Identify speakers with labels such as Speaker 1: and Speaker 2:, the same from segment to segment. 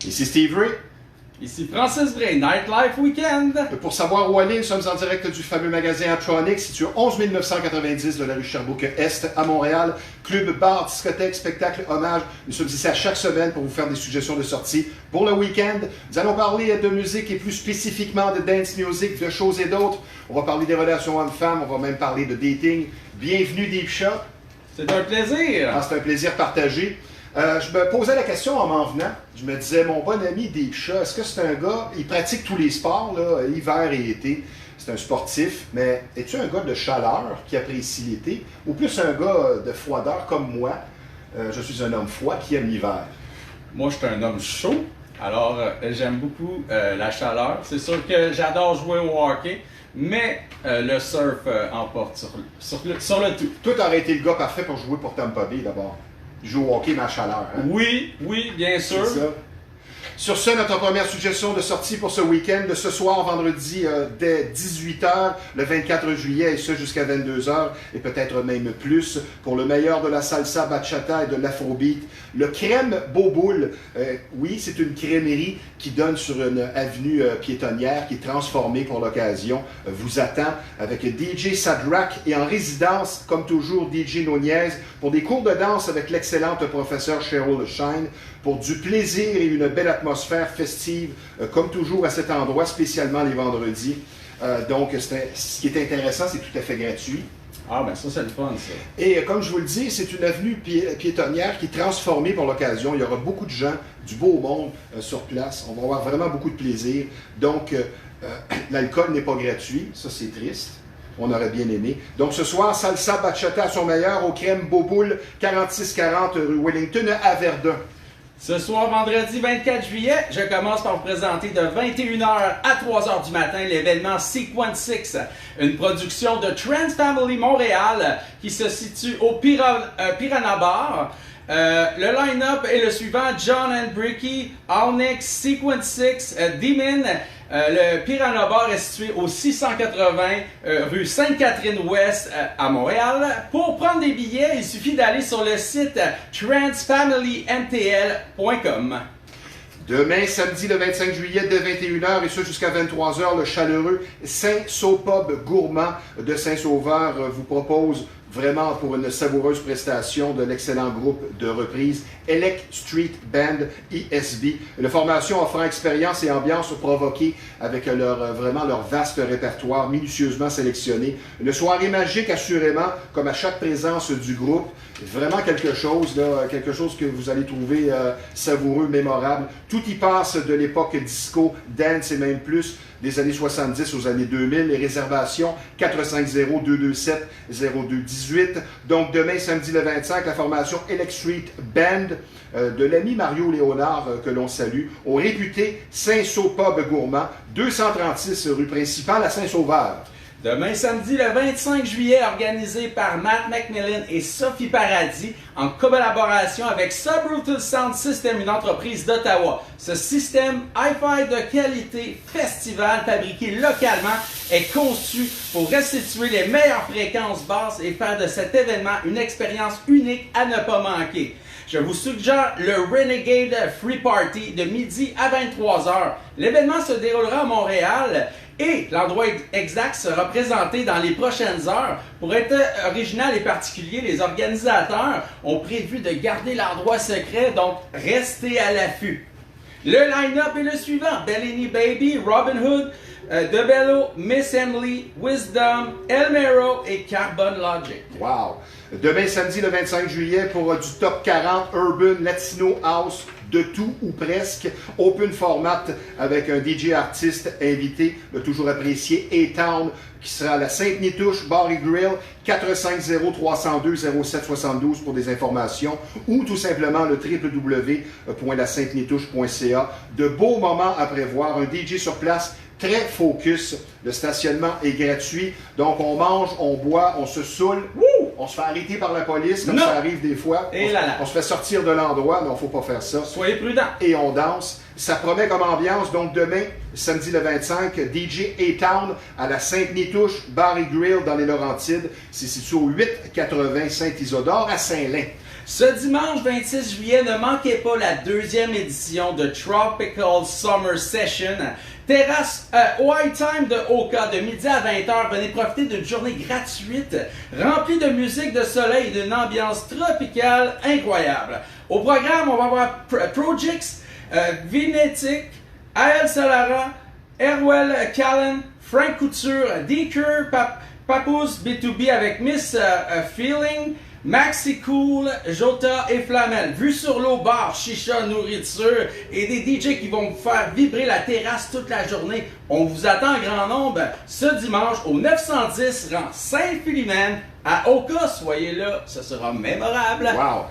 Speaker 1: Ici Steve Ray.
Speaker 2: Ici Francis Bray, Nightlife Weekend.
Speaker 1: Pour savoir où aller, nous sommes en direct du fameux magasin Aptronics, situé 11 990 de la rue Sherbrooke-Est à Montréal. Club, bar, discothèque, spectacle, hommage. Nous sommes ici à chaque semaine pour vous faire des suggestions de sortie pour le week-end. Nous allons parler de musique et plus spécifiquement de dance music, de choses et d'autres. On va parler des relations hommes-femmes, on va même parler de dating. Bienvenue Deep Shot.
Speaker 2: C'est un plaisir.
Speaker 1: C'est un plaisir partagé. Je me posais la question en m'en venant. Je me disais, mon bon ami Deep Shot, est-ce que c'est un gars, il pratique tous les sports, là, hiver et été. C'est un sportif, mais es-tu un gars de chaleur qui apprécie l'été ou plus un gars de froideur comme moi? Je suis un homme froid qui aime l'hiver.
Speaker 2: Moi, je suis un homme chaud, alors j'aime beaucoup la chaleur. C'est sûr que j'adore jouer au hockey, mais le surf emporte sur le tout.
Speaker 1: Toi, t'aurais été le gars parfait pour jouer pour Tampa Bay d'abord. Joue au hockey, mais à chaleur. Hein?
Speaker 2: Oui, bien sûr.
Speaker 1: C'est ça. Sur ce, notre première suggestion de sortie pour ce week-end, de ce soir, vendredi, dès 18h, le 24 juillet, et ce jusqu'à 22h, et peut-être même plus, pour le meilleur de la salsa, bachata et de l'afrobeat, le Crème Beauboule. Oui, c'est une crémerie qui donne sur une avenue piétonnière, qui est transformée pour l'occasion, vous attend avec DJ Sadrak et en résidence, comme toujours, DJ Nunez, pour des cours de danse avec l'excellente professeure Cheryl Shine, pour du plaisir et une belle atmosphère festive, comme toujours à cet endroit, spécialement les vendredis. Donc, ce qui est intéressant, c'est tout à fait gratuit.
Speaker 2: Ah, ben ça, c'est le fun, ça.
Speaker 1: Et comme je vous le dis, c'est une avenue piétonnière qui est transformée pour l'occasion. Il y aura beaucoup de gens, du beau monde sur place. On va avoir vraiment beaucoup de plaisir. Donc, l'alcool n'est pas gratuit. Ça, c'est triste. On aurait bien aimé. Donc, ce soir, salsa bachata à son meilleur au Crème Beauboule, 4640 rue Wellington à Verdun.
Speaker 2: Ce soir, vendredi 24 juillet, je commence par vous présenter de 21h à 3h du matin l'événement Sequence 6, une production de Trans Family Montréal qui se situe au Piranha Bar. Le line-up est le suivant: John and Bricky, Onyx, Sequence 6, Demon. Le Piranha Bar est situé au 680 rue Sainte-Catherine-Ouest à Montréal. Pour prendre des billets, il suffit d'aller sur le site transfamilymtl.com.
Speaker 1: Demain, samedi le 25 juillet, dès 21h et ce jusqu'à 23h, le chaleureux Saint-Saupub Gourmand de Saint-Sauveur vous propose vraiment pour une savoureuse prestation de l'excellent groupe de reprise Elect Street Band ESB. Une formation offrant expérience et ambiance provoquée avec vraiment leur vaste répertoire minutieusement sélectionné. Une soirée magique assurément, comme à chaque présence du groupe. Vraiment quelque chose que vous allez trouver savoureux, mémorable. Tout y passe de l'époque disco, dance et même plus, des années 70 aux années 2000. Les réservations 450-227-0218. Donc demain, samedi le 25, la formation Elect Street Band de l'ami Mario Léonard que l'on salue, au réputé Saint-Saupub Gourmand, 236 rue principale à Saint-Sauveur.
Speaker 2: Demain, samedi, le 25 juillet, organisé par Matt McMillan et Sophie Paradis, en collaboration avec Subrutal Sound System, une entreprise d'Ottawa. Ce système hi-fi de qualité festival fabriqué localement est conçu pour restituer les meilleures fréquences basses et faire de cet événement une expérience unique à ne pas manquer. Je vous suggère le Renegade Free Party de midi à 23h. L'événement se déroulera à Montréal et l'endroit exact sera présenté dans les prochaines heures. Pour être original et particulier, les organisateurs ont prévu de garder l'endroit secret, donc restez à l'affût. Le line-up est le suivant: Bellini Baby, Robin Hood, DeBello, Miss Emily, Wisdom, Elmero et Carbon Logic.
Speaker 1: Wow! Demain, samedi, le 25 juillet, pour du top 40 Urban, Latino, House, de tout ou presque. Open format avec un DJ artiste invité, le toujours apprécié A-Town, qui sera à la Sainte-Nitouche, Bar et Grill, 450-302-0772 pour des informations, ou tout simplement le www.lasaintenitouche.ca. De beaux moments à prévoir, un DJ sur place très focus. Le stationnement est gratuit. Donc, on mange, on boit, on se saoule. On se fait arrêter par la police, comme ça arrive des fois. On se fait sortir de l'endroit, mais il ne faut pas faire ça.
Speaker 2: Soyez prudents.
Speaker 1: Et on danse. Ça promet comme ambiance. Donc, demain, samedi le 25, DJ A-Town à la Sainte-Nitouche, Bar et Grill dans les Laurentides. C'est situé au 880 Saint-Isidore à Saint-Lin.
Speaker 2: Ce dimanche 26 juillet, ne manquez pas la deuxième édition de Tropical Summer Session. Terrasse White Time de Oka de midi à 20h. Venez profiter d'une journée gratuite remplie de musique, de soleil et d'une ambiance tropicale incroyable. Au programme, on va avoir Projects, Vinetic, A.L. Solara, Erwell Callen, Frank Couture, Deeker, Papoose B2B avec Miss Feeling, Maxi Cool, Jota et Flamel. Vue sur l'eau, bar, chicha, nourriture et des DJ qui vont vous faire vibrer la terrasse toute la journée. On vous attend en grand nombre ce dimanche au 910 rang Saint-Philimène à Oka. Soyez là, ce sera mémorable.
Speaker 1: Wow!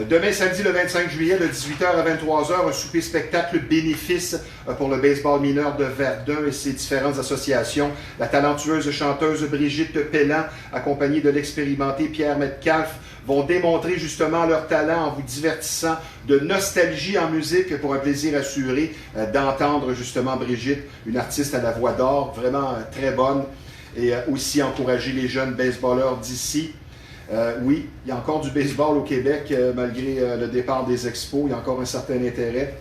Speaker 1: Demain, samedi, le 25 juillet, de 18h à 23h, un souper-spectacle bénéfice pour le baseball mineur de Verdun et ses différentes associations. La talentueuse chanteuse Brigitte Pellan, accompagnée de l'expérimenté Pierre Metcalfe, vont démontrer justement leur talent en vous divertissant de nostalgie en musique pour un plaisir assuré d'entendre justement Brigitte, une artiste à la voix d'or, vraiment très bonne, et aussi encourager les jeunes baseballeurs d'ici. Oui, il y a encore du baseball au Québec, malgré le départ des expos, il y a encore un certain intérêt.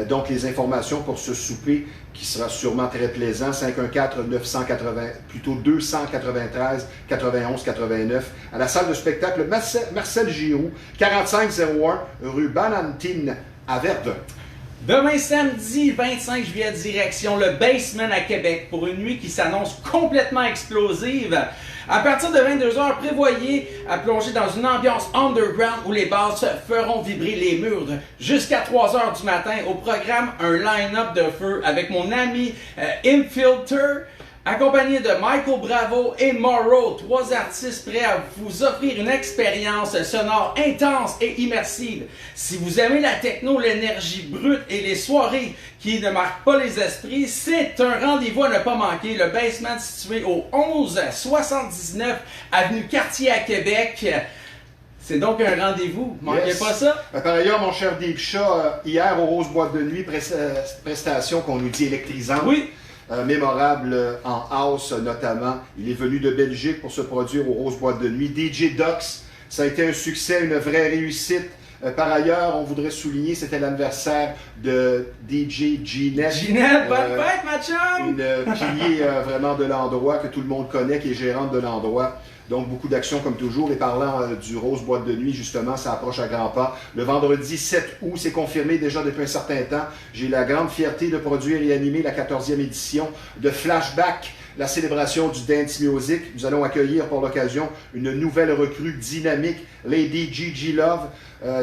Speaker 1: Donc, les informations pour ce souper, qui sera sûrement très plaisant, 514-293-91-89, à la salle de spectacle Marcel Giroux, 4501 rue Banantine, à Verdun.
Speaker 2: Demain samedi 25 juillet, direction le Basement à Québec pour une nuit qui s'annonce complètement explosive. À partir de 22h, prévoyez à plonger dans une ambiance underground où les basses feront vibrer les murs jusqu'à 3h du matin. Au programme, un line-up de feu avec mon ami Infilter, accompagné de Michael Bravo et Morrow, trois artistes prêts à vous offrir une expérience sonore intense et immersive. Si vous aimez la techno, l'énergie brute et les soirées qui ne marquent pas les esprits, c'est un rendez-vous à ne pas manquer. Le Basement situé au 1179 avenue Cartier à Québec. C'est donc un rendez-vous. Manquez pas ça.
Speaker 1: Par ailleurs, mon cher Deep Shaw, hier au Rose Boîte de Nuit, prestation qu'on nous dit électrisante.
Speaker 2: Oui.
Speaker 1: Mémorable en house notamment. Il est venu de Belgique pour se produire au Rose Boîte de Nuit. DJ Dux, ça a été un succès, une vraie réussite. Par ailleurs, on voudrait souligner, c'était l'anniversaire de DJ Ginette.
Speaker 2: Ginette, bonne fête, ma chum!
Speaker 1: Une pilier vraiment de l'endroit, que tout le monde connaît, qui est gérante de l'endroit. Donc, beaucoup d'actions comme toujours. Et parlant du Rose Boîte de Nuit, justement, ça approche à grands pas. Le vendredi 7 août, c'est confirmé déjà depuis un certain temps. J'ai la grande fierté de produire et animer la 14e édition de Flashback, la célébration du dance music. Nous allons accueillir pour l'occasion une nouvelle recrue dynamique, Lady Gigi Love,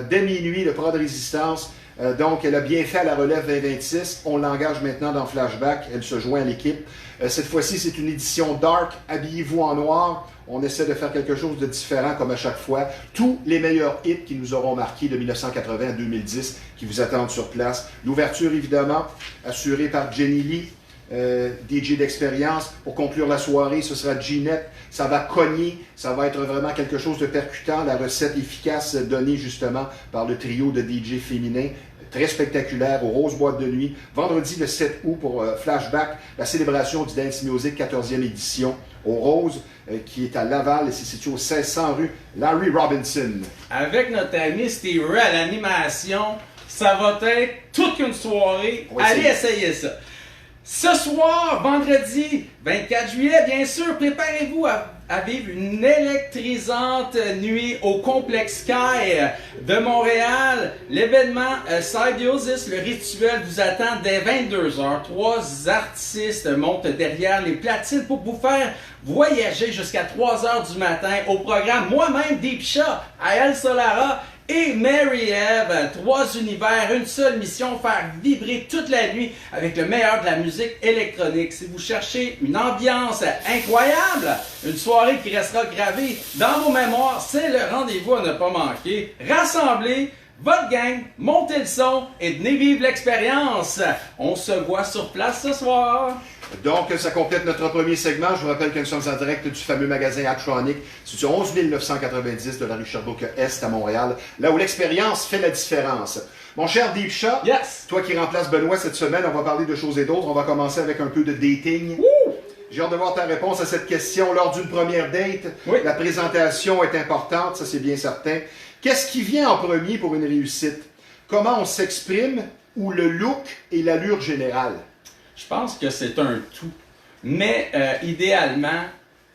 Speaker 1: dès minuit, le Pro de Résistance. Donc, elle a bien fait à la relève 2026. On l'engage maintenant dans Flashback. Elle se joint à l'équipe. Cette fois-ci, c'est une édition dark. Habillez-vous en noir. On essaie de faire quelque chose de différent comme à chaque fois. Tous les meilleurs hits qui nous auront marqués de 1980 à 2010 qui vous attendent sur place. L'ouverture, évidemment, assurée par Jenny Lee, DJ d'expérience. Pour conclure la soirée, ce sera Ginette. Ça va cogner, ça va être vraiment quelque chose de percutant. La recette efficace donnée justement par le trio de DJ féminin. Très spectaculaire au Rose Boîte de Nuit. Vendredi le 7 août pour Flashback, la célébration du Dance Music 14e édition au Rose, qui est à Laval et c'est situé au 1600 rue Larry Robinson.
Speaker 2: Avec notre ami Steve Ray à l'animation, ça va être toute une soirée. Allez essayer ça. Ce soir, vendredi 24 juillet, bien sûr, préparez-vous à vivre une électrisante nuit au Complexe Sky de Montréal. L'événement Symbiosis, le rituel, vous attend dès 22h. Trois artistes montent derrière les platines pour vous faire voyager jusqu'à 3h du matin. Au programme, moi-même, Deep Shaw, A.L. Solara et Mary-Eve, trois univers, une seule mission, faire vibrer toute la nuit avec le meilleur de la musique électronique. Si vous cherchez une ambiance incroyable, une soirée qui restera gravée dans vos mémoires, c'est le rendez-vous à ne pas manquer. Rassemblez votre gang, montez le son et venez vivre l'expérience. On se voit sur place ce soir.
Speaker 1: Donc, ça complète notre premier segment. Je vous rappelle que nous sommes en direct du fameux magasin Atronic, situé 11 990 de la rue Sherbrooke-Est à Montréal, là où l'expérience fait la différence. Mon cher Deep Shaw,
Speaker 2: yes.
Speaker 1: Toi qui remplaces Benoît cette semaine, on va parler de choses et d'autres. On va commencer avec un peu de dating.
Speaker 2: Woo!
Speaker 1: J'ai hâte de voir ta réponse à cette question. Lors d'une première date,
Speaker 2: oui.
Speaker 1: La présentation est importante, ça c'est bien certain. Qu'est-ce qui vient en premier pour une réussite? Comment on s'exprime ou le look et l'allure générale?
Speaker 2: Je pense que c'est un tout. Mais idéalement,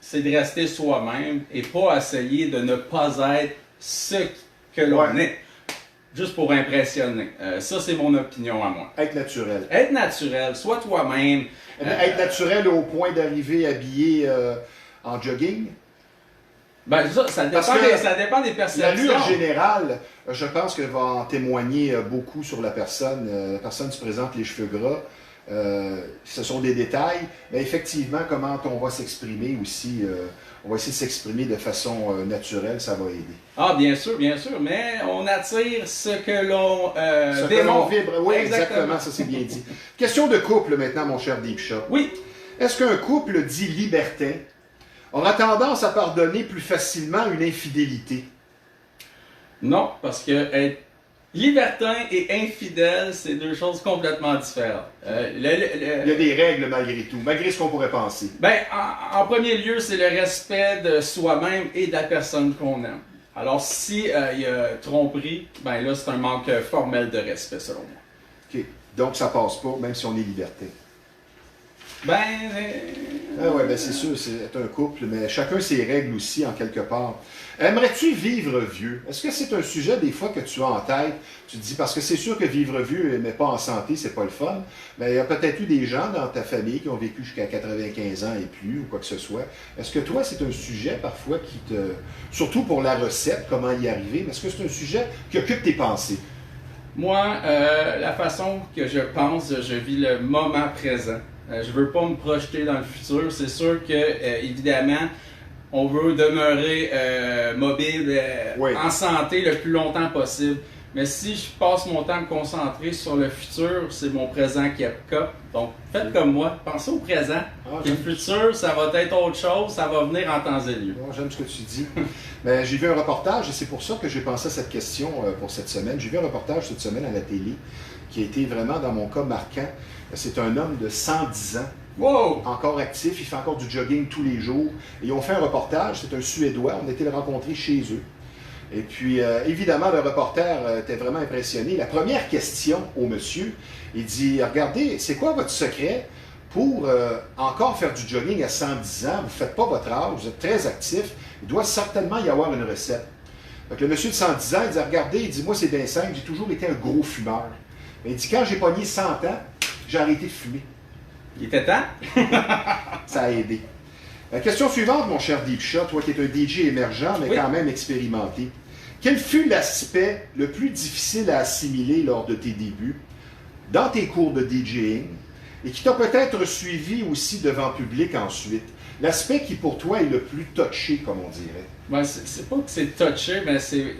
Speaker 2: c'est de rester soi-même et pas essayer de ne pas être ce que l'on est, juste pour impressionner. Ça, c'est mon opinion à moi.
Speaker 1: Être naturel.
Speaker 2: Être naturel, sois toi-même.
Speaker 1: Être naturel au point d'arriver habillé en jogging?
Speaker 2: Ben, ça dépend des perceptions.
Speaker 1: L'allure générale, je pense qu'elle va en témoigner beaucoup sur la personne. La personne se présente les cheveux gras. Ce sont des détails, mais effectivement, comment on va s'exprimer aussi, on va essayer de s'exprimer de façon naturelle, ça va aider.
Speaker 2: Ah, bien sûr, mais on attire ce que l'on
Speaker 1: vibre. Oui, exactement, ça c'est bien dit. Question de couple maintenant, mon cher Deep Shot.
Speaker 2: Oui.
Speaker 1: Est-ce qu'un couple dit libertin aura tendance à pardonner plus facilement une infidélité?
Speaker 2: Non, parce que être libertin et infidèle, c'est deux choses complètement différentes.
Speaker 1: Il y a des règles malgré tout, malgré ce qu'on pourrait penser.
Speaker 2: Ben, en premier lieu, c'est le respect de soi-même et de la personne qu'on aime. Alors, si il y a tromperie, ben là, c'est un manque formel de respect, selon moi.
Speaker 1: OK. Donc, ça passe pas, même si on est libertin.
Speaker 2: Ouais,
Speaker 1: ben c'est sûr, c'est un couple, mais chacun ses règles aussi, en quelque part. Aimerais-tu vivre vieux? Est-ce que c'est un sujet, des fois, que tu as en tête? Tu te dis, parce que c'est sûr que vivre vieux, mais pas en santé, c'est pas le fun. Mais il y a peut-être eu des gens dans ta famille qui ont vécu jusqu'à 95 ans et plus, ou quoi que ce soit. Est-ce que toi, c'est un sujet, parfois, qui te... Surtout pour la recette, comment y arriver, mais est-ce que c'est un sujet qui occupe tes pensées?
Speaker 2: Moi, la façon que je pense, je vis le moment présent. Je veux pas me projeter dans le futur. C'est sûr que, évidemment, on veut demeurer mobile, en santé le plus longtemps possible. Mais si je passe mon temps à me concentrer sur le futur, c'est mon présent qui est cap. Donc, faites comme moi, pensez au présent. Le futur, ça va être autre chose, ça va venir en temps et lieu.
Speaker 1: J'aime ce que tu dis. Mais j'ai vu un reportage, et c'est pour ça que j'ai pensé à cette question pour cette semaine. J'ai vu un reportage cette semaine à la télé qui a été vraiment, dans mon cas, marquant. C'est un homme de 110 ans.
Speaker 2: Wow!
Speaker 1: Encore actif, il fait encore du jogging tous les jours. Et ils ont fait un reportage, c'est un Suédois, on a été le rencontrer chez eux. Et puis, évidemment, le reporter était vraiment impressionné. La première question au monsieur, il dit, regardez, c'est quoi votre secret pour encore faire du jogging à 110 ans? Vous ne faites pas votre âge, vous êtes très actif. Il doit certainement y avoir une recette. Donc, le monsieur de 110 ans, il dit, regardez, il dit, moi, c'est bien simple, j'ai toujours été un gros fumeur. Mais il dit, quand j'ai pogné 100 ans, j'ai arrêté de fumer.
Speaker 2: Il était temps?
Speaker 1: Ça a aidé. La question suivante, mon cher Deep Shot, toi qui es un DJ émergent, mais quand même expérimenté. Quel fut l'aspect le plus difficile à assimiler lors de tes débuts, dans tes cours de DJing, et qui t'a peut-être suivi aussi devant public ensuite? L'aspect qui pour toi est le plus touché, comme on dirait.
Speaker 2: Ben, c'est pas que c'est touché, mais c'est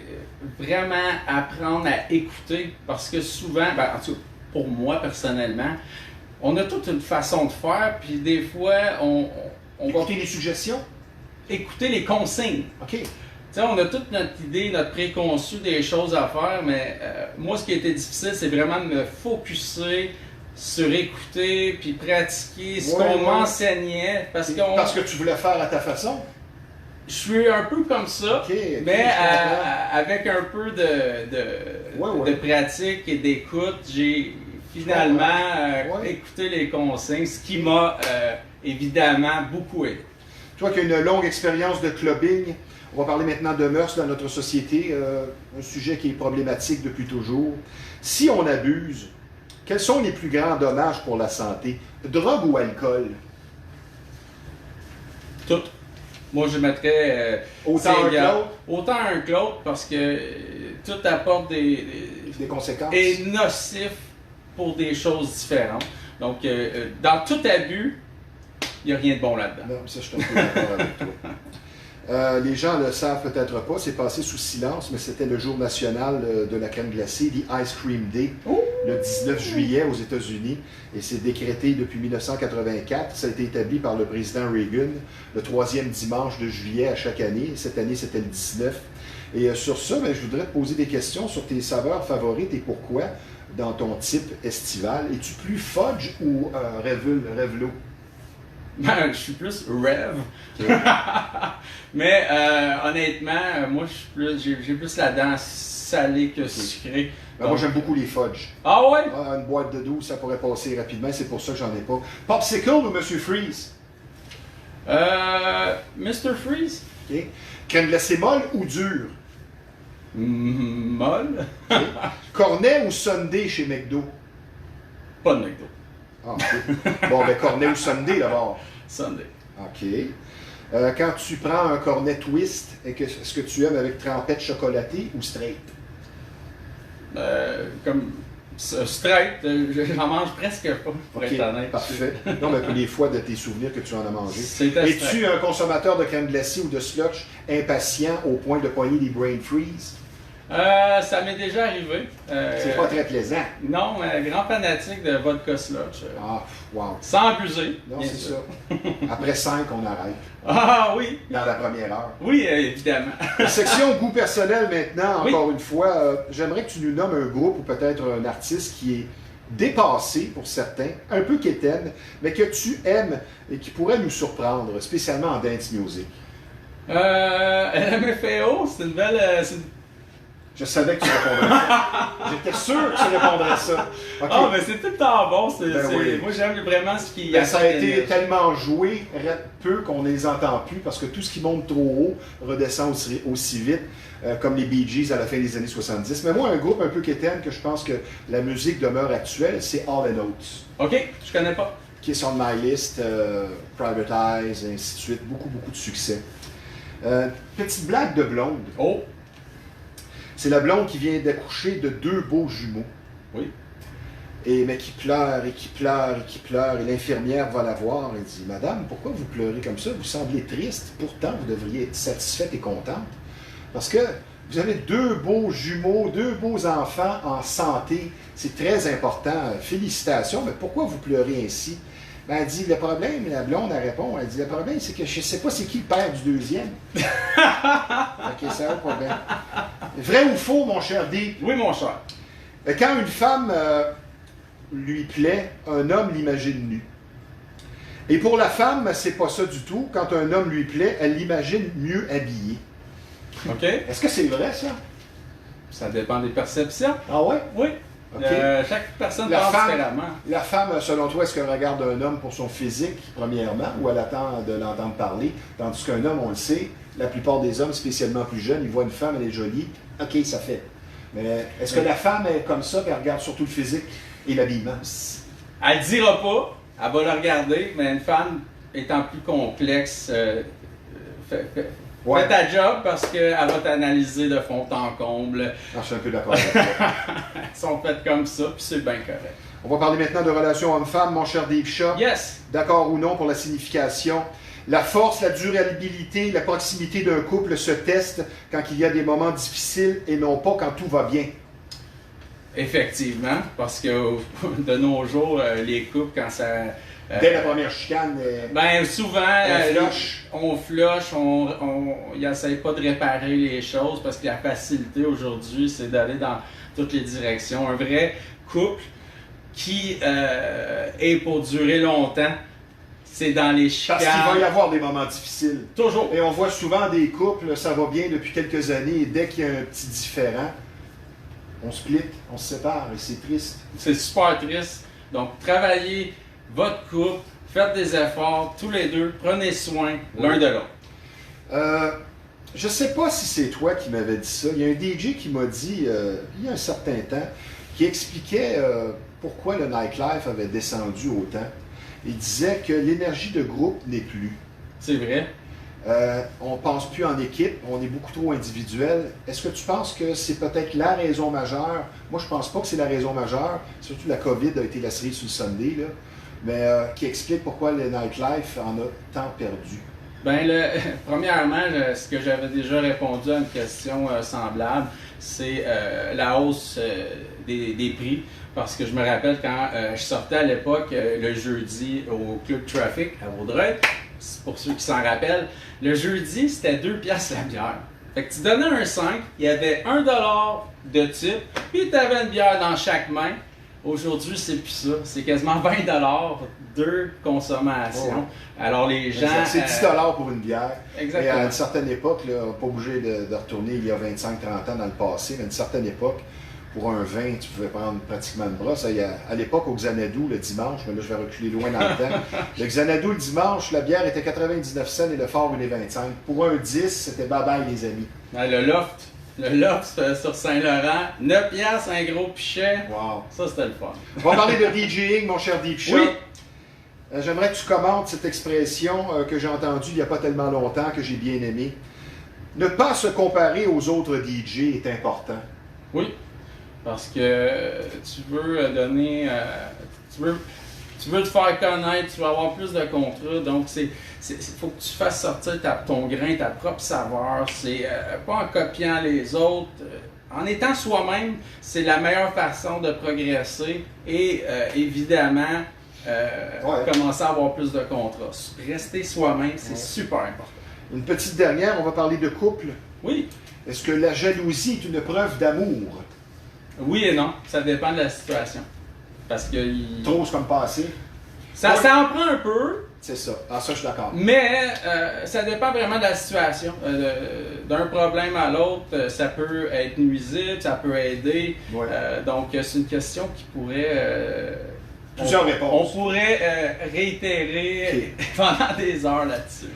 Speaker 2: vraiment apprendre à écouter. Parce que souvent, en tout cas, pour moi personnellement, on a toute une façon de faire, puis des fois, on va
Speaker 1: écouter les suggestions?
Speaker 2: Écouter les consignes.
Speaker 1: OK.
Speaker 2: T'sais, on a toute notre idée, notre préconçu des choses à faire, mais moi, ce qui a été difficile, c'est vraiment de me focusser sur écouter, puis pratiquer ce qu'on m'enseignait. Parce
Speaker 1: que tu voulais faire à ta façon?
Speaker 2: Je suis un peu comme ça, mais avec un peu de pratique et d'écoute, j'ai finalement écouté les consignes, ce qui m'a évidemment beaucoup aidé.
Speaker 1: Toi qui as une longue expérience de clubbing, on va parler maintenant de mœurs dans notre société, un sujet qui est problématique depuis toujours. Si on abuse, quels sont les plus grands dommages pour la santé? Drogue ou alcool?
Speaker 2: Tout. Moi, je mettrais...
Speaker 1: autant un que l'autre?
Speaker 2: Autant un que l'autre, parce que tout apporte des
Speaker 1: conséquences.
Speaker 2: Et nocif pour des choses différentes. Donc, dans tout abus, il n'y a rien de bon là-dedans.
Speaker 1: Non, ça, je suis un peu d'accord avec toi. Les gens ne le savent peut-être pas, c'est passé sous silence, mais c'était le jour national de la crème glacée, The Ice Cream Day, le 19 juillet aux États-Unis, et c'est décrété depuis 1984. Ça a été établi par le président Reagan, le 3e dimanche de juillet à chaque année. Cette année, c'était le 19. Et sur ça, je voudrais te poser des questions sur tes saveurs favorites et pourquoi dans ton type estival. Es-tu plus fudge ou Revelo?
Speaker 2: Ben, je suis plus Rev.
Speaker 1: Okay.
Speaker 2: Mais honnêtement, moi, j'ai plus la dent salée que sucrée.
Speaker 1: Ben, moi, j'aime beaucoup les fudge.
Speaker 2: Ah ouais?
Speaker 1: Une boîte de 12, ça pourrait passer rapidement. C'est pour ça que j'en ai pas. Popsicle ou Monsieur Freeze?
Speaker 2: Mr. Freeze?
Speaker 1: Okay. Crème glacée molle ou dure?
Speaker 2: Molle?
Speaker 1: Okay. Cornet ou Sundae chez McDo?
Speaker 2: Pas de McDo.
Speaker 1: Ah, okay. Bon, ben cornet ou Sundae d'abord?
Speaker 2: Sundae.
Speaker 1: OK. Quand tu prends un cornet twist, est-ce que tu aimes avec trempette chocolatée ou straight?
Speaker 2: Comme straight, j'en mange presque pas, pour
Speaker 1: OK,
Speaker 2: être honnête.
Speaker 1: parfait. Non, mais les fois de tes souvenirs que tu en as mangé.
Speaker 2: C'était
Speaker 1: Es-tu un consommateur de crème glacée ou de slush impatient au point de pogner des brain freeze?
Speaker 2: Ça m'est déjà arrivé.
Speaker 1: C'est pas très plaisant.
Speaker 2: Non, mais grand fanatique de vodka slush.
Speaker 1: Ah, wow.
Speaker 2: Sans abuser.
Speaker 1: Non,
Speaker 2: bien
Speaker 1: c'est
Speaker 2: sûr.
Speaker 1: ça. Après 5, on arrête.
Speaker 2: Ah oui!
Speaker 1: Dans la première heure.
Speaker 2: Oui, évidemment.
Speaker 1: Section goût personnel maintenant,
Speaker 2: Oui.
Speaker 1: encore une fois. J'aimerais que tu nous nommes un groupe ou peut-être un artiste qui est dépassé pour certains, un peu quétaine, mais que tu aimes et qui pourrait nous surprendre, spécialement en dance music.
Speaker 2: LMFAO, c'est une belle.
Speaker 1: Je savais que tu répondrais ça. J'étais sûr que tu répondrais ça. OK.
Speaker 2: Ah, mais c'est tout le temps bon.
Speaker 1: Oui.
Speaker 2: Moi, j'aime vraiment ce qui.
Speaker 1: Ben, ça a été tellement joué, peu qu'on ne les entend plus, parce que tout ce qui monte trop haut redescend aussi vite, comme les Bee Gees à la fin des années 70. Mais moi, un groupe un peu quétaine que je pense que la musique demeure actuelle, c'est All & Oates.
Speaker 2: OK, je connais pas.
Speaker 1: Qui est sur My List, Private Eyes, et ainsi de suite. Beaucoup, beaucoup de succès. Petite blague de blonde.
Speaker 2: Oh!
Speaker 1: C'est la blonde qui vient d'accoucher de 2 beaux jumeaux.
Speaker 2: Oui.
Speaker 1: Mais qui pleure et qui pleure et qui pleure. Et l'infirmière va la voir et dit « Madame, pourquoi vous pleurez comme ça? Vous semblez triste. Pourtant, vous devriez être satisfaite et contente. Parce que vous avez 2 beaux jumeaux, 2 beaux enfants en santé. C'est très important. Félicitations. Mais pourquoi vous pleurez ainsi? » Ben, elle dit, le problème, la blonde, elle répond, elle dit, le problème, c'est que je ne sais pas c'est qui le père du deuxième. OK, ça va pas bien. Vrai ou faux, mon cher D?
Speaker 2: Oui, mon cher.
Speaker 1: Quand une femme lui plaît, un homme l'imagine nu. Et pour la femme, c'est pas ça du tout. Quand un homme lui plaît, elle l'imagine mieux habillé.
Speaker 2: OK.
Speaker 1: Est-ce que c'est vrai, ça?
Speaker 2: Ça dépend des perceptions.
Speaker 1: Ah ouais?
Speaker 2: Oui.
Speaker 1: OK.
Speaker 2: Chaque personne
Speaker 1: La
Speaker 2: pense
Speaker 1: femme-
Speaker 2: différemment.
Speaker 1: La femme, selon toi, est-ce qu'elle regarde un homme pour son physique, premièrement, ou elle attend de l'entendre parler? Tandis qu'un homme, on le sait, la plupart des hommes, spécialement plus jeunes, ils voient une femme, elle est jolie, OK, ça fait. Mais est-ce que la femme est comme ça, qu'elle regarde surtout le physique et l'habillement?
Speaker 2: Elle ne dira pas, elle va le regarder, mais une femme étant plus complexe,
Speaker 1: Ouais.
Speaker 2: fais ta job parce qu'elle va t'analyser de fond en comble.
Speaker 1: Ah, je suis un peu d'accord avec toi.
Speaker 2: Elles sont faites comme ça, puis c'est bien correct.
Speaker 1: On va parler maintenant de relations homme-femme, mon cher Dave Shaw.
Speaker 2: Yes!
Speaker 1: D'accord ou non pour la signification. La force, la durabilité, la proximité d'un couple se teste quand il y a des moments difficiles et non pas quand tout va bien.
Speaker 2: Effectivement, parce que de nos jours, les couples, quand ça...
Speaker 1: Dès la première chicane,
Speaker 2: Ben souvent, on flush, on n'essaye pas de réparer les choses parce que la facilité aujourd'hui, c'est d'aller dans toutes les directions. Un vrai couple qui est pour durer longtemps, c'est dans les chicanes.
Speaker 1: parce qu'il va y avoir des moments difficiles.
Speaker 2: Toujours.
Speaker 1: Et on voit souvent des couples, ça va bien depuis quelques années, et dès qu'il y a un petit différend, on split, on se sépare, et c'est triste.
Speaker 2: C'est super triste. Donc, travaillez votre couple, faites des efforts, tous les deux, prenez soin l'un de l'autre.
Speaker 1: Je sais pas si c'est toi qui m'avais dit ça. Il y a un DJ qui m'a dit, il y a un certain temps, qui expliquait pourquoi le nightlife avait descendu autant. Il disait que l'énergie de groupe n'est plus.
Speaker 2: C'est vrai.
Speaker 1: On ne pense plus en équipe, on est beaucoup trop individuel. Est-ce que tu penses que c'est peut-être la raison majeure? Moi, je pense pas que c'est la raison majeure. Surtout la COVID a été la cerise sur le Sunday, là. Mais qui explique pourquoi le nightlife en a tant perdu.
Speaker 2: Ben, premièrement, ce que j'avais déjà répondu à une question semblable, c'est la hausse des prix. Parce que je me rappelle quand je sortais à l'époque le jeudi au Club Traffic à Vaudreuil, pour ceux qui s'en rappellent, le jeudi c'était 2 piastres la bière. Fait que tu donnais un 5, il y avait $1 de type, puis tu avais une bière dans chaque main. Aujourd'hui, c'est plus ça. C'est quasiment 20 de consommation.
Speaker 1: Oh.
Speaker 2: Alors, les gens...
Speaker 1: C'est 10 pour une bière.
Speaker 2: Exactement.
Speaker 1: Et à une certaine époque, là, pas obligé de retourner il y a 25-30 ans dans le passé, mais à une certaine époque, pour un vin, tu pouvais prendre pratiquement une brosse. À l'époque, au Xanadu, le dimanche, mais là, je vais reculer loin dans le temps. Le Xanadu, le dimanche, la bière était 99 cents et le fort, 1,25. Pour un 10, c'était bye-bye, les amis.
Speaker 2: Le loft sur Saint-Laurent, 9 piastres, un gros pichet.
Speaker 1: Wow.
Speaker 2: Ça, c'était le fun.
Speaker 1: On va parler de DJing, mon cher Deep Shot.
Speaker 2: Oui.
Speaker 1: J'aimerais que tu commentes cette expression que j'ai entendue il n'y a pas tellement longtemps, que j'ai bien aimée. Ne pas se comparer aux autres DJ est important.
Speaker 2: Oui. Parce que tu veux donner... tu veux te faire connaître, tu veux avoir plus de contrats, donc il faut que tu fasses sortir ton grain, ta propre saveur. C'est pas en copiant les autres. En étant soi-même, c'est la meilleure façon de progresser et évidemment commencer à avoir plus de contrats. Rester soi-même, c'est super important.
Speaker 1: Une petite dernière, on va parler de couple.
Speaker 2: Oui.
Speaker 1: Est-ce que la jalousie est une preuve d'amour?
Speaker 2: Oui et non, ça dépend de la situation. Parce que...
Speaker 1: Trop, c'est comme passé.
Speaker 2: Ça en prend un peu.
Speaker 1: C'est ça. Ah, ça, je suis d'accord.
Speaker 2: Mais ça dépend vraiment de la situation. D'un problème à l'autre, ça peut être nuisible, ça peut aider.
Speaker 1: Ouais.
Speaker 2: Donc, c'est une question qui pourrait...
Speaker 1: Plusieurs réponses.
Speaker 2: On pourrait réitérer pendant des heures là-dessus.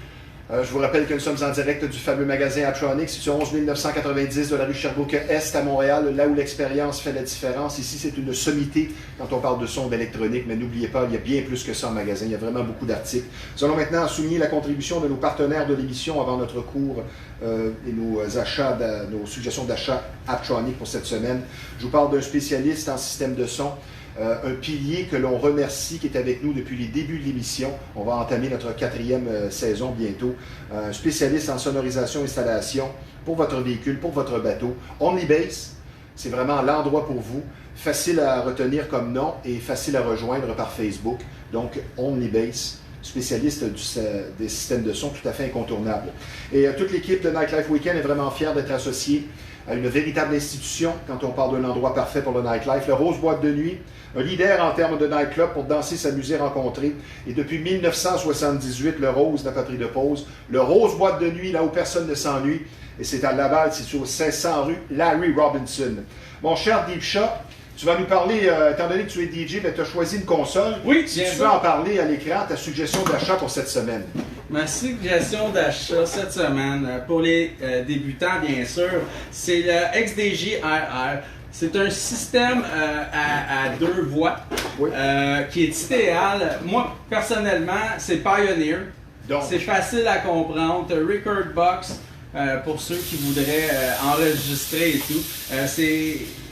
Speaker 1: Je vous rappelle que nous sommes en direct du fameux magasin Atronix, situé 11 990 de la rue Sherbrooke-Est à Montréal, là où l'expérience fait la différence. Ici, c'est une sommité quand on parle de son d'électronique, mais n'oubliez pas, il y a bien plus que ça en magasin, il y a vraiment beaucoup d'articles. Nous allons maintenant souligner la contribution de nos partenaires de l'émission avant notre cours et nos achats, nos suggestions d'achat Atronix pour cette semaine. Je vous parle d'un spécialiste en système de son. Un pilier que l'on remercie, qui est avec nous depuis les débuts de l'émission. On va entamer notre 4e saison bientôt. Un spécialiste en sonorisation et installation pour votre véhicule, pour votre bateau. OmniBass, c'est vraiment l'endroit pour vous. Facile à retenir comme nom et facile à rejoindre par Facebook. Donc, OmniBass, spécialiste des systèmes de son tout à fait incontournable. Et toute l'équipe de Nightlife Weekend est vraiment fière d'être associée à une véritable institution quand on parle d'un endroit parfait pour le nightlife. Le Rose Boîte de Nuit, un leader en termes de nightclub pour danser, s'amuser, rencontrer. Et depuis 1978, le Rose n'a pas pris de pause. Le Rose Boîte de Nuit, là où personne ne s'ennuie. Et c'est à Laval, c'est sur 1600 rue Larry Robinson. Mon cher Deep Shot, tu vas nous parler, étant donné que tu es DJ, tu as choisi une console.
Speaker 2: Oui,
Speaker 1: si tu veux en parler à l'écran, ta suggestion d'achat pour cette semaine.
Speaker 2: Ma suggestion d'achat cette semaine, pour les débutants bien sûr, c'est le XDJ RR. C'est un système à 2 voix qui est idéal. Moi, personnellement, c'est Pioneer. C'est facile à comprendre. Record Box pour ceux qui voudraient enregistrer et tout.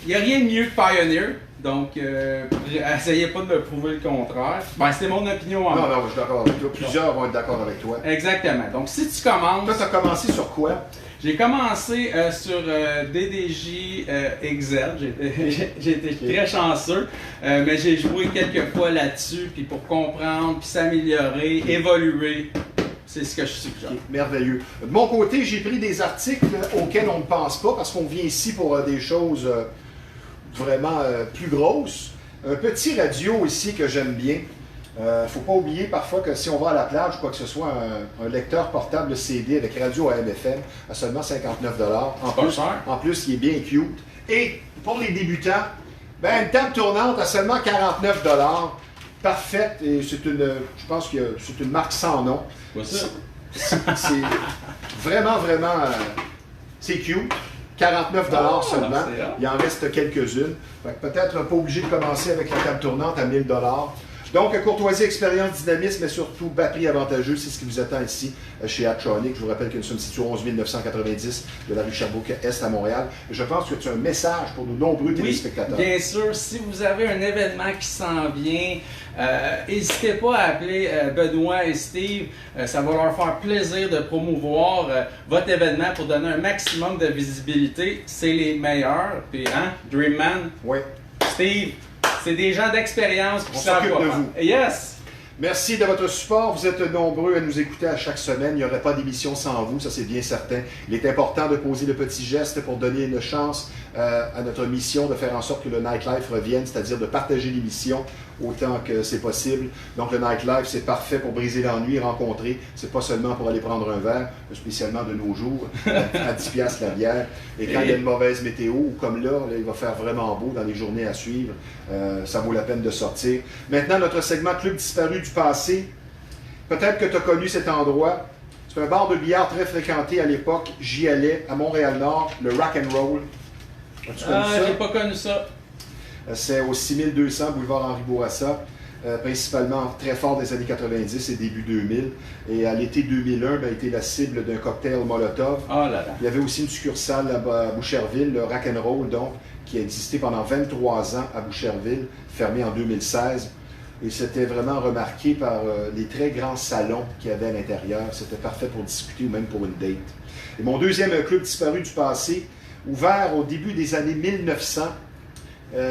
Speaker 2: Il n'y a rien de mieux que Pioneer. Donc, essayez pas de me prouver le contraire. Ben, c'est mon opinion.
Speaker 1: Non, je suis d'accord avec toi. Plusieurs vont être d'accord avec toi.
Speaker 2: Exactement. Donc, si tu commences...
Speaker 1: Toi, tu as commencé sur quoi?
Speaker 2: J'ai commencé sur DDJ XL. J'ai été très chanceux, mais j'ai joué quelques fois là-dessus, puis pour comprendre, puis s'améliorer, évoluer. C'est ce que je suggère. Okay,
Speaker 1: merveilleux. De mon côté, j'ai pris des articles auxquels on ne pense pas, parce qu'on vient ici pour des choses vraiment plus grosses. Un petit radio ici que j'aime bien. Faut pas oublier parfois que si on va à la plage, quoi que ce soit, un lecteur portable CD avec radio AM/FM à seulement 59 $. En plus, il est bien cute. Et pour les débutants, une table tournante à seulement 49 $. Parfaite. Et c'est je pense que c'est une marque sans nom. C'est vraiment, c'est cute. 49 $ seulement. Il en reste quelques-unes. Peut-être pas obligé de commencer avec la table tournante à 1000 $. Donc, courtoisie, expérience, dynamisme, mais surtout batterie avantageuse, c'est ce qui vous attend ici chez Atronix. Je vous rappelle que nous sommes situés au 11 990 de la rue Sherbrooke-Est à Montréal. Et je pense que tu as un message pour nos nombreux téléspectateurs.
Speaker 2: Bien sûr, si vous avez un événement qui s'en vient, n'hésitez pas à appeler Benoît et Steve. Ça va leur faire plaisir de promouvoir votre événement pour donner un maximum de visibilité. C'est les meilleurs. Puis, Dreamman, Steve, c'est des gens d'expérience qui
Speaker 1: s'occupent de vous.
Speaker 2: Yes!
Speaker 1: Merci de votre support. Vous êtes nombreux à nous écouter à chaque semaine. Il n'y aurait pas d'émission sans vous, ça c'est bien certain. Il est important de poser le petit geste pour donner une chance à notre mission de faire en sorte que le nightlife revienne, c'est-à-dire de partager l'émission autant que c'est possible. Donc le nightlife, c'est parfait pour briser l'ennui, rencontrer. C'est pas seulement pour aller prendre un verre, spécialement de nos jours, à 10 piastres la bière. Et quand il y a une mauvaise météo, ou comme là, il va faire vraiment beau dans les journées à suivre, ça vaut la peine de sortir. Maintenant, notre segment Club disparu du passé. Peut-être que tu as connu cet endroit. C'est un bar de billard très fréquenté à l'époque. J'y allais à Montréal-Nord, le Rock and Roll. As-tu connu ça?
Speaker 2: J'ai pas connu ça.
Speaker 1: C'est au 6200 boulevard Henri Bourassa, principalement très fort des années 90 et début 2000. Et à l'été 2001, a été la cible d'un cocktail Molotov.
Speaker 2: Oh là là.
Speaker 1: Il y avait aussi une succursale là-bas à Boucherville, le Rock and Roll, donc, qui a existé pendant 23 ans à Boucherville, fermé en 2016. Et c'était vraiment remarqué par les très grands salons qu'il y avait à l'intérieur. C'était parfait pour discuter ou même pour une date. Et mon deuxième club disparu du passé, ouvert au début des années 1900,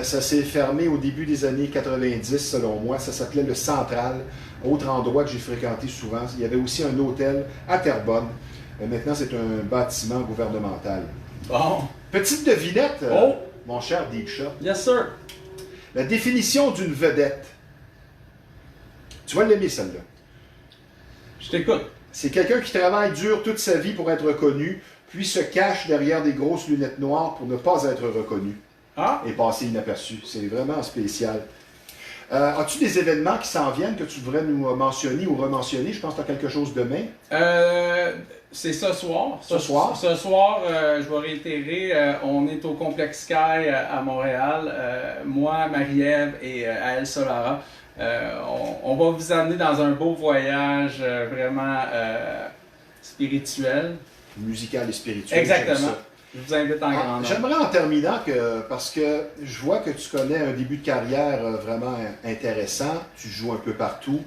Speaker 1: ça s'est fermé au début des années 90, selon moi. Ça s'appelait le Central, autre endroit que j'ai fréquenté souvent. Il y avait aussi un hôtel à Terrebonne. Maintenant, c'est un bâtiment gouvernemental.
Speaker 2: Bon.
Speaker 1: Petite devinette, mon cher Deep Shot.
Speaker 2: Yes, sir.
Speaker 1: La définition d'une vedette. Tu vas l'aimer, celle-là.
Speaker 2: Je t'écoute.
Speaker 1: C'est quelqu'un qui travaille dur toute sa vie pour être reconnu, puis se cache derrière des grosses lunettes noires pour ne pas être reconnu.
Speaker 2: Ah.
Speaker 1: Et passer inaperçu. C'est vraiment spécial. As-tu des événements qui s'en viennent que tu voudrais nous mentionner ou rementionner? Je pense que tu as quelque chose demain.
Speaker 2: C'est ce soir.
Speaker 1: Ce soir?
Speaker 2: Ce soir, je vais réitérer, on est au Complexe Sky à Montréal. Moi, Marie-Ève et Aël Solara. On va vous amener dans un beau voyage vraiment spirituel.
Speaker 1: Musical et spirituel.
Speaker 2: Exactement. Je vous invite en grand nombre.
Speaker 1: J'aimerais en terminant, parce que je vois que tu connais un début de carrière vraiment intéressant. Tu joues un peu partout.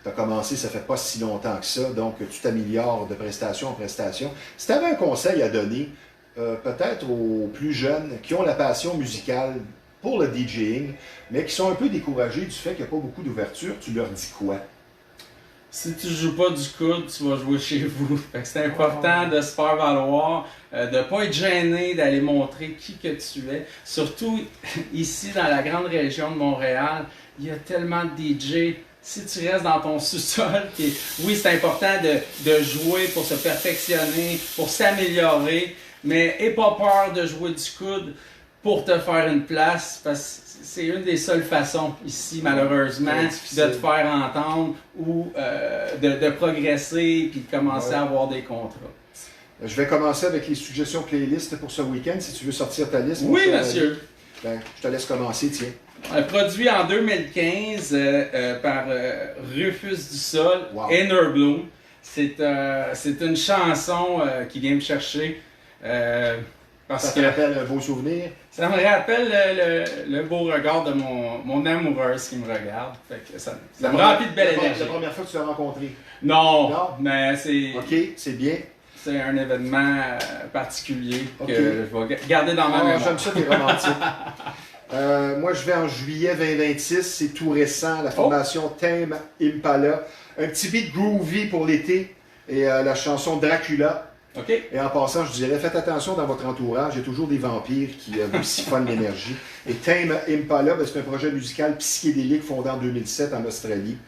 Speaker 1: Tu as commencé, ça fait pas si longtemps que ça, donc tu t'améliores de prestation en prestation. Si tu avais un conseil à donner, peut-être aux plus jeunes qui ont la passion musicale pour le DJing, mais qui sont un peu découragés du fait qu'il n'y a pas beaucoup d'ouverture, tu leur dis quoi?
Speaker 2: Si tu joues pas du coude, tu vas jouer chez vous. C'est important de se faire valoir, de ne pas être gêné d'aller montrer qui que tu es. Surtout ici dans la grande région de Montréal, il y a tellement de DJ. Si tu restes dans ton sous-sol, oui, c'est important de jouer pour se perfectionner, pour s'améliorer, mais n'aie pas peur de jouer du coude pour te faire une place, parce que c'est une des seules façons ici, malheureusement, de te faire entendre ou de progresser puis de commencer à avoir des contrats.
Speaker 1: Je vais commencer avec les suggestions playlists pour ce week-end, si tu veux sortir ta liste.
Speaker 2: Oui, monsieur.
Speaker 1: Ben, je te laisse commencer, tiens.
Speaker 2: Produit en 2015 par Rufus du Sol, Inner Bloom. C'est une chanson qui vient me chercher.
Speaker 1: Ça te rappelle un beau souvenir?
Speaker 2: Ça me rappelle le beau regard de mon amoureuse qui me regarde. Fait que ça me remplit de belle énergie.
Speaker 1: C'est la première fois que tu l'as rencontré?
Speaker 2: Non, mais c'est...
Speaker 1: OK, c'est bien.
Speaker 2: C'est un événement particulier que je vais garder dans ma mémoire.
Speaker 1: J'aime ça, t'es romantique. Moi, je vais en juillet 2026. C'est tout récent. La formation Tame Impala. Un petit beat groovy pour l'été. Et la chanson Dracula.
Speaker 2: Okay.
Speaker 1: Et en passant, je dirais, faites attention dans votre entourage, il y a toujours des vampires qui vous siphonnent l'énergie. Et Tame Impala, c'est un projet musical psychédélique fondé en 2007 en Australie.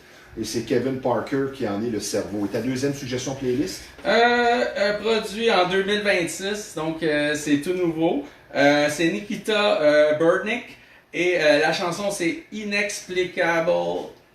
Speaker 1: Et c'est Kevin Parker qui en est le cerveau. Et ta deuxième suggestion playlist?
Speaker 2: Produit en 2026, donc c'est tout nouveau. C'est Nikita Burnick et la chanson c'est Inexplicable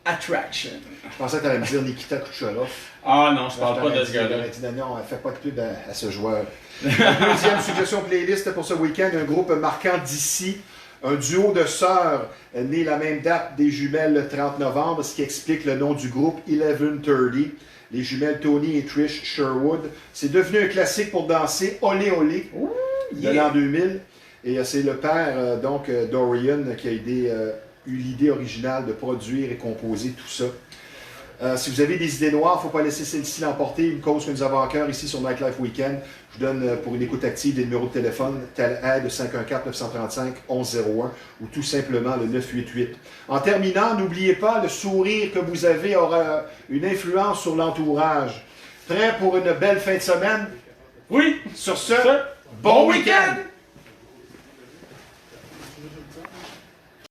Speaker 2: Attraction.
Speaker 1: Je pensais que tu allais me dire Nikita Kucherov.
Speaker 2: Ah non, je parle pas de ce gars-là.
Speaker 1: Non, elle fait pas de pub à ce joueur. Deuxième suggestion playlist pour ce week-end, un groupe marquant d'ici, un duo de sœurs né la même date des jumelles le 30 novembre, ce qui explique le nom du groupe 1130. Les jumelles Tony et Trish Sherwood. C'est devenu un classique pour danser Olé Olé de l'an 2000. Et c'est le père, Dorian, qui a eu l'idée originale de produire et composer tout ça. Si vous avez des idées noires, il ne faut pas laisser celle-ci l'emporter. Une cause que nous avons à cœur ici sur Nightlife Weekend. Je donne pour une écoute active des numéros de téléphone, tel aide 514-935-1101 ou tout simplement le 988. En terminant, n'oubliez pas, le sourire que vous avez aura une influence sur l'entourage. Prêt pour une belle fin de semaine?
Speaker 2: Oui!
Speaker 1: Sur ce,
Speaker 2: bon week-end!